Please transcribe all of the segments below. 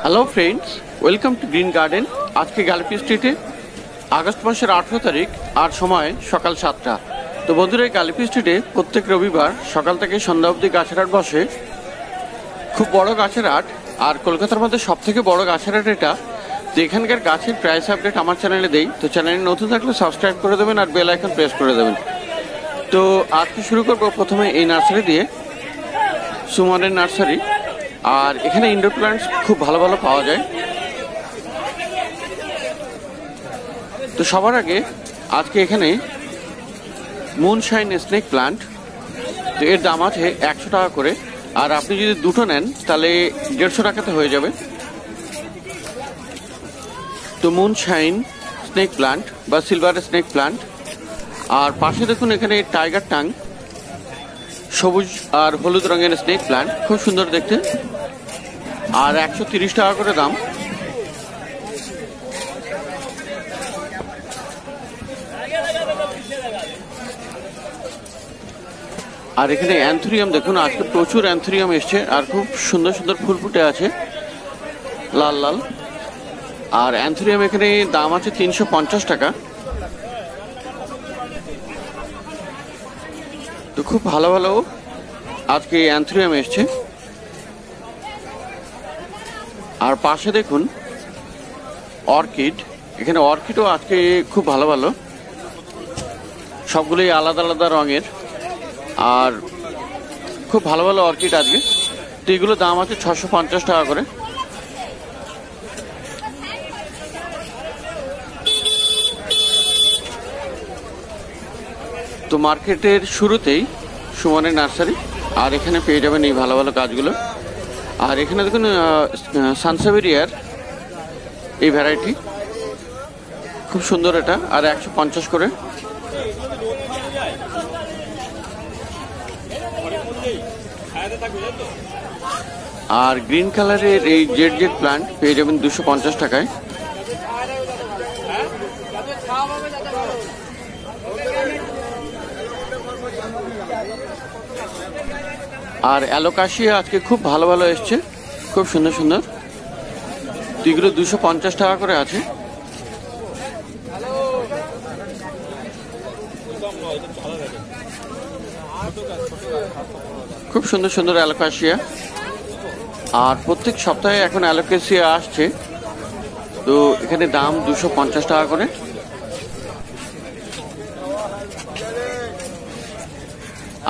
Hello friends, welcome to green garden. আজকে গ্যালাপি স্ট্রিটে August মাসের 18 তারিখ আর সময় সকাল 7টা। তো বন্ধুরা, এই গ্যালাপি স্ট্রিটে প্রত্যেক রবিবার সকাল থেকে সন্ধ্যা অবধি গাছের হাট বসে। খুব বড় গাছের হাট, আর কলকাতার মধ্যে সব থেকে বড় গাছের হাট এটা। তো এখানকার গাছের প্রাইস আপডেট আমার চ্যানেলে দেই। তো চ্যানেলে নতুন থাকলে সাবস্ক্রাইব করে দেবেন আর বেল আইকন প্রেস করে দেবেন। তো আজকে শুরু করবো প্রথমে এই নার্সারি দিয়ে, সুমনের নার্সারি। আর এখানে ইনডোর প্ল্যান্টস খুব ভালো ভালো পাওয়া যায়। তো সবার আগে আজকে এখানে মুনশাইন স্নেক প্ল্যান্ট, তো এর দাম আছে 100 টাকা করে। আর আপনি যদি দুটো নেন তাহলে 150 টাকাতে হয়ে যাবে। তো মুনশাইন স্নেক প্ল্যান্ট বা সিলভার স্নেক প্ল্যান্ট। আর পাশে দেখুন এখানে টাইগার টাং, সবুজ আর হলুদ রঙের স্নেক প্ল্যান্ট, খুব সুন্দর দেখতে। আর 130 টাকা করে দাম। আর এখানে অ্যান্থুরিয়াম দেখুন, আজকে প্রচুর অ্যান্থুরিয়াম এসছে আর খুব সুন্দর সুন্দর ফুল ফুটে আছে লাল লাল। আর অ্যান্থুরিয়াম এখানে দাম আছে 350 টাকা। তো খুব ভালো ভালো আজকে অ্যান্থুরিয়াম এসছে। আর পাশে দেখুন অর্কিড, এখানে অর্কিডও আজকে খুব ভালো ভালো, সবগুলোই আলাদা আলাদা রঙের আর খুব ভালো ভালো অর্কিড আজকে। তো এগুলো দাম আছে 650 টাকা করে। তো মার্কেটের শুরুতেই সুমনের নার্সারি, আর এখানে পেয়ে যাবেন এই ভালো ভালো গাছগুলো। আর এখানে দেখুন সানসেভেরিয়ার এই ভ্যারাইটি, খুব সুন্দর এটা, আর 150 করে। আর গ্রিন কালারের এই জেড জেড প্ল্যান্ট পেয়ে যাবেন 250 টাকায়। আর অ্যালোকাশিয়া আজকে খুব ভালো ভালো এসছে, খুব সুন্দর সুন্দর। এগুলো 250 টাকা করে আছে। খুব সুন্দর সুন্দর অ্যালোকাশিয়া। আর প্রত্যেক সপ্তাহে এখন অ্যালোকাশিয়া আসছে, তো এখানে দাম 250 টাকা করে।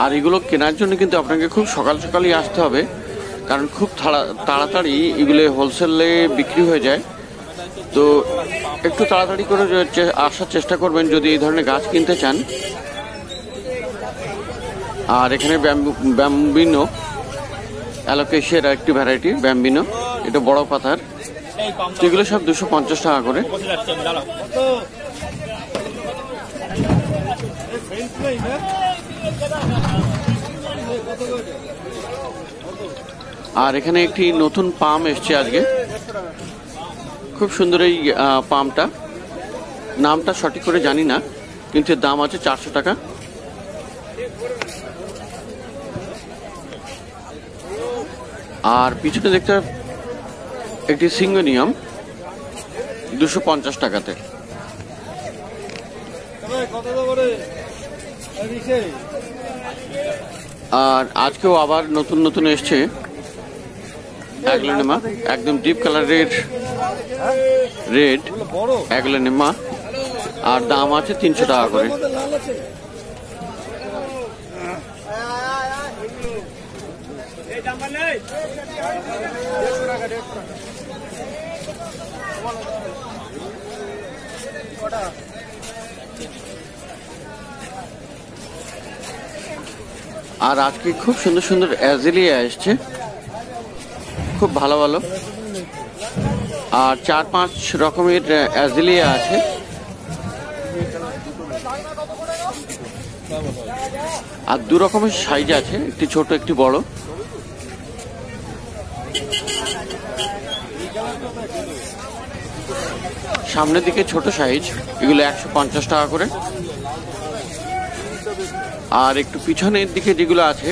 আর এগুলো কেনার জন্য কিন্তু আপনাকে খুব সকাল সকালই আসতে হবে, কারণ খুব তাড়াতাড়ি এগুলো হোলসেলে বিক্রি হয়ে যায়। তো একটু তাড়াতাড়ি করে আসার চেষ্টা করবেন যদি এই ধরনের গাছ কিনতে চান। আর এখানে ব্যাম্বিনো, অ্যালোকেশিয়ার একটি ভ্যারাইটি ব্যাম্বিনো, এটা বড় পাতার। এগুলো সব 250 টাকা করে। আর এখানে একটি নতুন পাম এসছে আজকে, খুব সুন্দর এই পামটা, নামটা সঠিক করে জানি না, কিন্তু এর দাম আছে 400 টাকা। আর পিছনে দেখতে একটি সিঙ্গোনিয়াম 250 টাকাতে। আর আজকেও আবার নতুন নতুন এসছে অ্যাগলোনেমা, একদম ডিপ কালারের রেড অ্যাগলোনেমা, আর দাম আছে 300 টাকা করে। আর আজকে খুব সুন্দর সুন্দর অ্যাজেলিয়া এসছে, খুব ভালো ভালো। আর 4-5 রকমের অ্যাজেলিয়া আছে। আর 2 রকমের সাইজ আছে, একটি ছোট একটি বড়। সামনের দিকে ছোট সাইজ, এগুলো 150 টাকা করে। আর একটু পিছনের দিকে যেগুলো আছে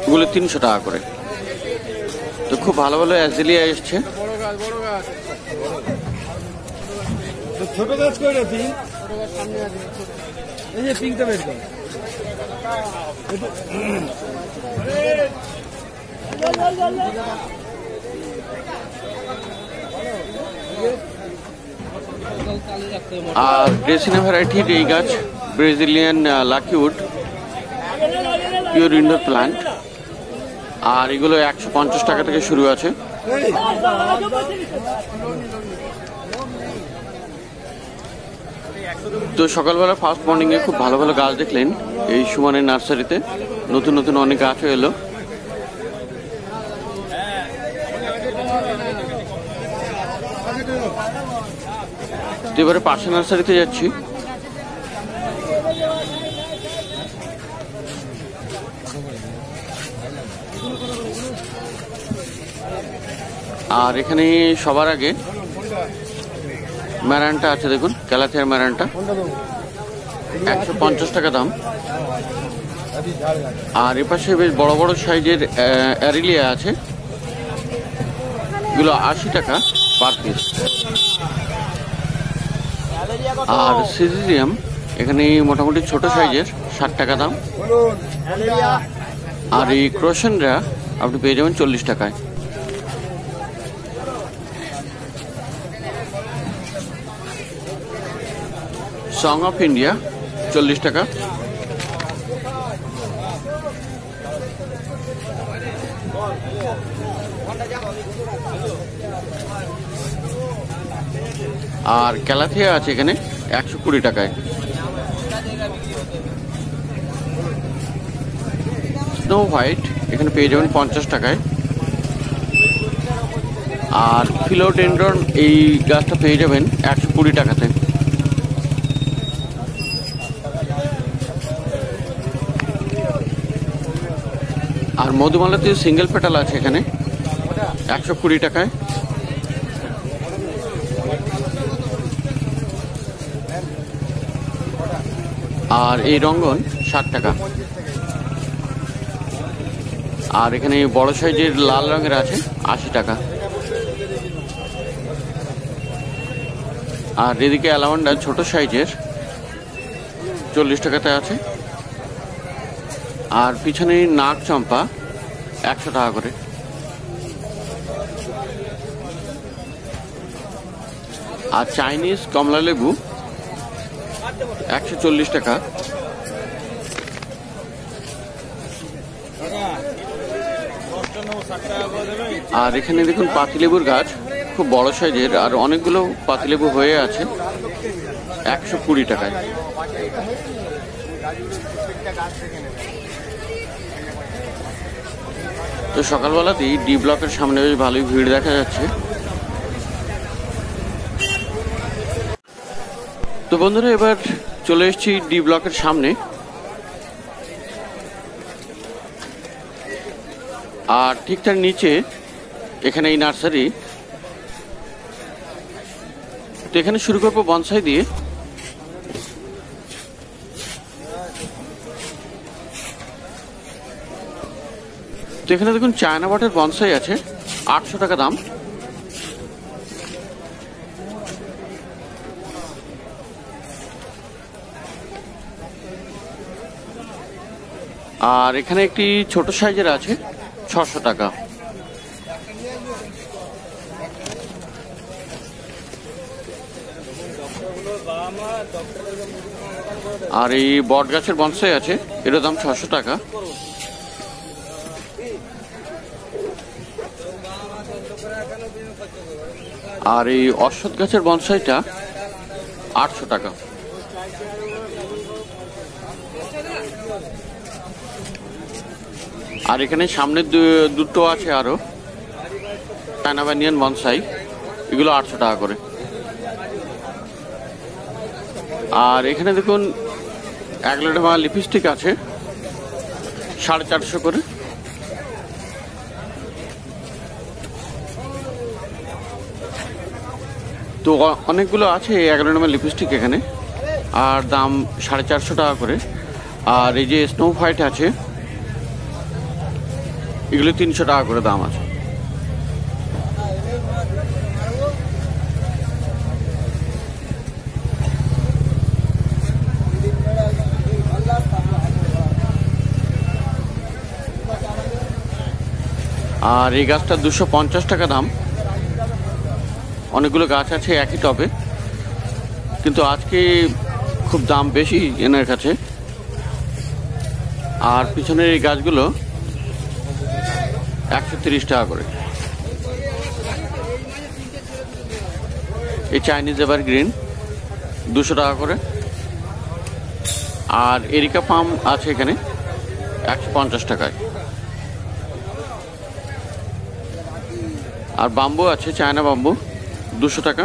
ওগুলো 300 টাকা করে। তো খুব ভালো ভালো অ্যাজিলিয়া এসছে। ছোট গাছ কই রে পিঙ্ক? এই যে পিঙ্কটা বের কর। আর ড্রেসিনা ভ্যারাইটির এই গাছ ব্রাজিলিয়ান লাকিউড পিওর ইনডোর প্ল্যান্ট, আর এগুলো 150 টাকা থেকে শুরু আছে। তো সকালবেলা ফার্স্ট মর্নিংয়ে খুব ভালো ভালো গাছ দেখলেন এই সুমনের নার্সারিতে। নতুন নতুন অনেক গাছও এলো। এবারে পাশে নার্সারিতে যাচ্ছি। আর এখানে সবার আগে ম্যারানটা আছে, দেখুন ক্যালাথিয়ার ম্যারানটা 150 টাকা দাম। আর এপাশে বেশ বড় বড় সাইজের অ্যারিলিয়া আছে, এগুলো 80 টাকা পার পিস। আর সিজিলিয়াম এখানে মোটামুটি ছোট সাইজের 60 টাকা দাম। আর এই ক্রোশনরা আপনি পেয়ে যাবেন 40 টাকায়। সং অফ ইন্ডিয়া 40 টাকা। আর ক্যালাথিয়া আছে এখানে 120 টাকায়। স্নো হোয়াইট এখানে পেয়ে যাবেন 50 টাকায়। আর ফিলোডেন্ড্রন এই গাছটা পেয়ে যাবেন 120 টাকাতে। আর মধুমালতি সিঙ্গেল পেটাল আছে এখানে 120 টাকায়। আর এই রঙ্গন 60 টাকা। আর এখানে বড় সাইজের লাল রঙের আছে 80 টাকা। আর এদিকে অ্যালামন্ডা ছোট সাইজের 40 টাকাতে আছে। আর পিছনে নাগ চম্পা 100 টাকা করে। আর চাইনিজ কমলা লেবু 140 টাকা। আর এখানে দেখুন পাতিলেবুর গাছ খুব বড় সাইজের, আর অনেকগুলো পাতিলেবু হয়ে আছে 120 টাকায়। তো সকালবেলাতেই ডি ব্লকের সামনে বেশ ভালোই ভিড় দেখা যাচ্ছে। তো বন্ধুরা এবার চলে এসেছি ডি ব্লকের সামনে। আর ঠিক তার নিচে এখানে এই নার্সারি। তো এখানে শুরু করবো বনসাই দিয়ে। তো এখানে দেখুন চায়না বটের বনসাই আছে 800 টাকা দাম। আর এখানে একটি ছোট সাইজের আছে 600 টাকা। আর এই বট গাছের বনসাই আছে, এর দাম 600 টাকা। আর এই অশ্বত্থ গাছের বনসাইটা 800 টাকা। আর এখানে সামনে দুটো আছে আরো চায়না ব্যানিয়ান বনসাই, এগুলো 800 টাকা করে। আর এখানে দেখুন অ্যাগ্লোডেমা লিপস্টিক আছে 450 করে। তো অনেকগুলো আছে অ্যাগ্লোডেমা লিপস্টিক এখানে, আর দাম 450 টাকা করে। আর এই যে স্নো হোয়াইট আছে, এগুলো 300 টাকা করে দাম আছে। আর এই গাছটা 250 টাকা দাম। অনেকগুলো গাছ আছে একই টবে, কিন্তু আজকে খুব দাম বেশি এনার কাছে। আর পিছনের এই গাছগুলো 130 টাকা করে। এই চাইনিজ এভারগ্রিন 200 টাকা করে। আর এরিকা পাম আছে এখানে 150 টাকায়। আর বাম্বু আছে, চায়না বাম্বু 200 টাকা।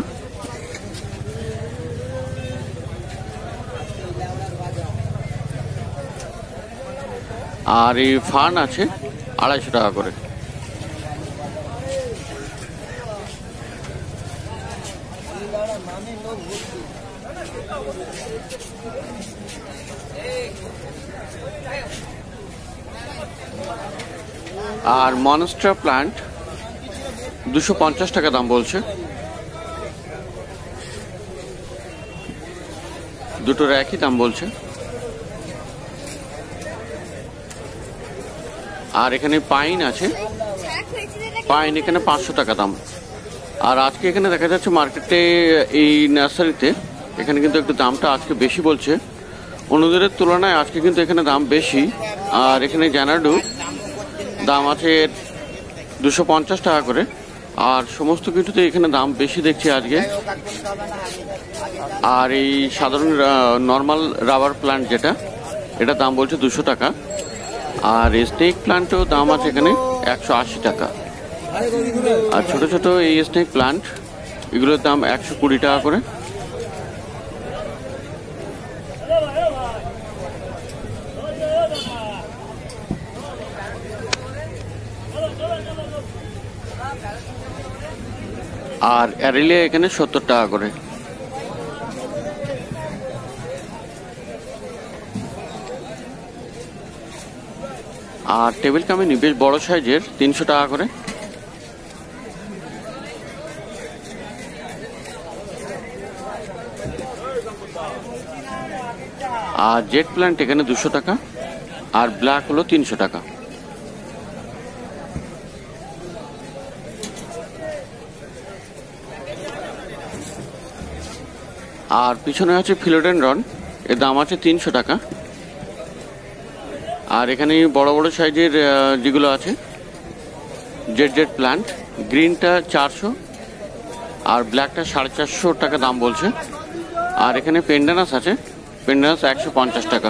আর এই ফার্ন আছে 250 টাকা করে। আর মনস্টার প্লান্ট 250 টাকা দাম বলছে। দুটোর একই দাম বলছে। আর এখানে পাইন আছে, পাইন এখানে 500 টাকা দাম। আর আজকে এখানে দেখা যাচ্ছে মার্কেটে এই নার্সারিতে এখানে কিন্তু একটু দামটা আজকে বেশি বলছে অন্যদের তুলনায়। আজকে কিন্তু এখানে দাম বেশি। আর এখানে জানাডু দাম আছে 250 টাকা করে। আর সমস্ত কিছুতে এখানে দাম বেশি দেখছি আজকে। আর এই সাধারণ নর্মাল রাবার প্লান্ট যেটা, এটা দাম বলছে 200 টাকা। আর স্নেক প্লান্টও দাম আছে এখানে 180 টাকা। আর ছোট ছোট এই স্নেক প্লান্ট এগুলোর দাম 120 টাকা করে। আর অ্যারেলিয়া এখানে 70 টাকা করে। আর টেবিল কামিনী বেশ বড় সাইজের 300 টাকা করে। আর জেট প্ল্যান্ট এখানে 200 টাকা। আর ব্ল্যাক হলো 300 টাকা। আর পিছনে আছে ফিলোডেনড্রন, এর দাম আছে 300 টাকা। আর এখানে বড় বড় সাইজের যেগুলো আছে জেট প্ল্যান্ট, গ্রিনটা 400 আর ব্ল্যাকটা 450 টাকা দাম বলছে। আর এখানে পেন্ডানাস আছে, পেন্ডানাস 150 টাকা।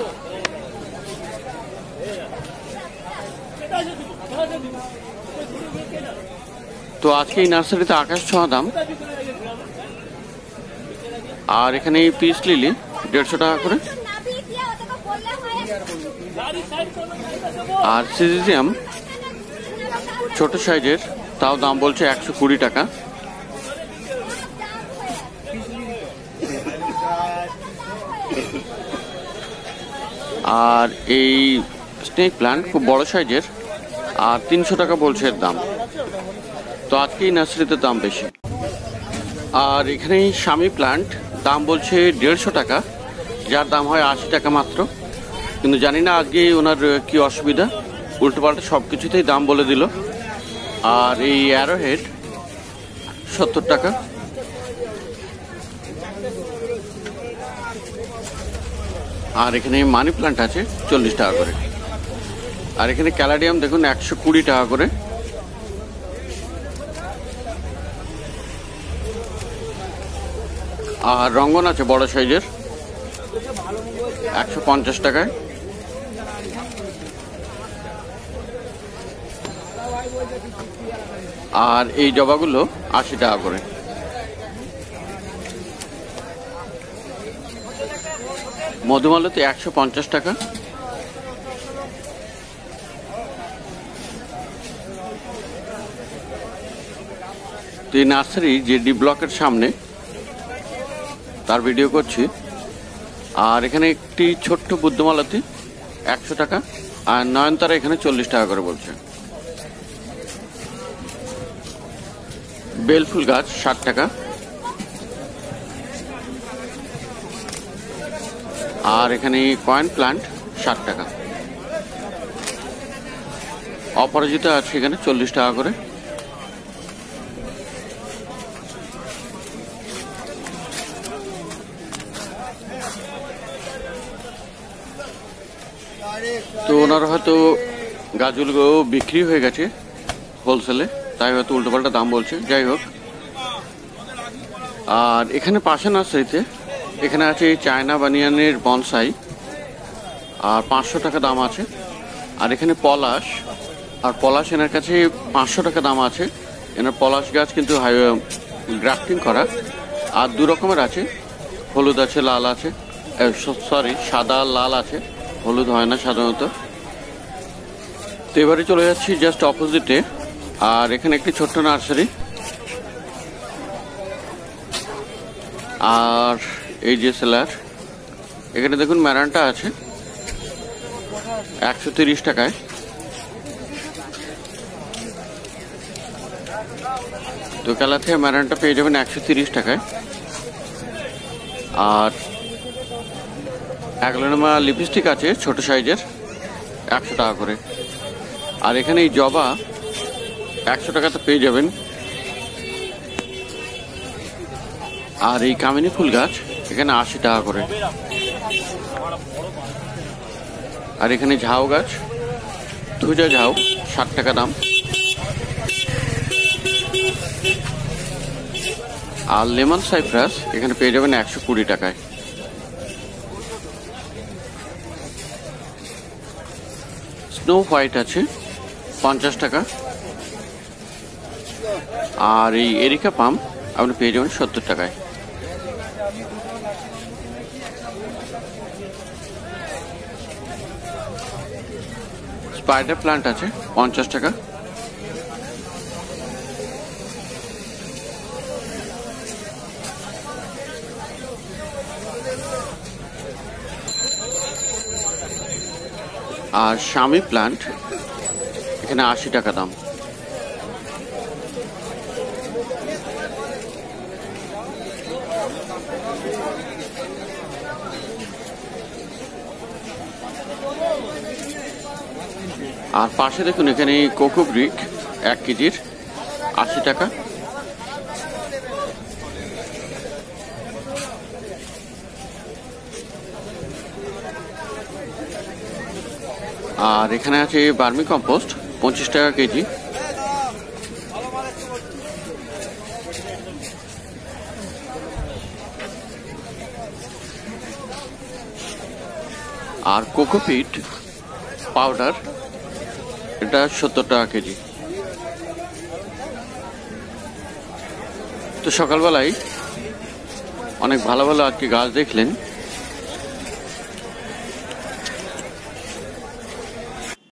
তো আজকে এই নার্সারিতে আকাশ ছোঁয়া দাম। আর এখানে এই পিস লিলি 150 টাকা করে। আর সিজিজিয়াম ছোট সাইজের, তাও দাম বলছে 120 টাকা। আর এই স্নেক প্ল্যান্ট খুব বড় সাইজের, আর 300 টাকা বলছে এর দাম। তো আজকে এই নার্সারিতে দাম বেশি। আর এখানে স্বামী প্ল্যান্ট দাম বলছে 150 টাকা, যার দাম হয় 80 টাকা মাত্র। কিন্তু জানি না আজকে ওনার কি অসুবিধা, উল্টোপাল্টা সব কিছুতেই দাম বলে দিল। আর এই অ্যারোহেড 70 টাকা। আর এখানে মানি প্ল্যান্ট আছে 40 টাকা করে। আর এখানে ক্যালাডিয়াম দেখুন 120 টাকা করে। আর রঙ্গন আছে বড় সাইজের 150 টাকায়। আর এই জবাগুলো 80 টাকা করে। মধুমালতি 150 টাকা। তো এই নার্সারি যে ডি ব্লকের সামনে, তার ভিডিও করছি। আর এখানে একটি ছোট্ট বুদ্ধমালতি 100 টাকা। আর নয়নতারা এখানে 40 টাকা করে বলছে। বেলফুল গাছ 60 টাকা। আর এখানে কয়েন প্লান্ট 60 টাকা। অপরাজিতা আছে এখানে 40 টাকা করে। তো ওনার হয়তো গাছগুলো বিক্রি হয়ে গেছে হোলসেলে, তাই হয়তো উল্টোপাল্টা দাম বলছে। যাই হোক, আর এখানে পাশে নার্সারিতে এখানে আছে চায়না বানিয়ানের বনসাই, আর 500 টাকা দাম আছে। আর এখানে পলাশ, আর পলাশ এনার কাছে 500 টাকা দাম আছে। এনার পলাশ গাছ কিন্তু গ্রাফটিং করা। আর 2 রকমের আছে, হলুদ আছে, লাল আছে, সরি সাদা লাল আছে, হলুদ হয় না সাধারণত। তো এবারে চলে যাচ্ছি জাস্ট অপোজিটে, আর এখানে একটি ছোট্ট নার্সারি। আর এই যে সেলার, এখানে দেখুন ম্যারান্টা আছে 130 টাকায়। তো কালাতে ম্যারান্টা পেয়ে যাবেন 130 টাকায়। আর অ্যাগলোনিমা লিপস্টিক আছে ছোট সাইজের 100 টাকা করে। আর এখানে এই জবা 100 টাকাতে পেয়ে যাবেন। আর এই কামিনী ফুল গাছ এখানে 80 টাকা করে। আর এখানে ঝাউ গাছ, ধুজা ঝাউ 60 টাকা দাম। আর লেমন সাইপ্রাস এখানে পেয়ে যাবেন 120 টাকায়। স্নো হোয়াইট আছে 50 টাকা। আর এই এরিকা পাম আপনি পেয়ে যাবেন 70 টাকায়। স্পাইডার প্লান্ট আছে 50 টাকা। আর শামি প্লান্ট এখানে 80 টাকা দাম। আর পাশে দেখুন এখানে কোকো ব্রিক 1 কেজির 80 টাকা। আর এখানে আছে বার্মি কম্পোস্ট 25 টাকা কেজি। আর কোকোপিট পাউডার এটা 70 টাকা কেজি। তো সকালবেলায় অনেক ভালো ভালো আজকে গাছ দেখলেন।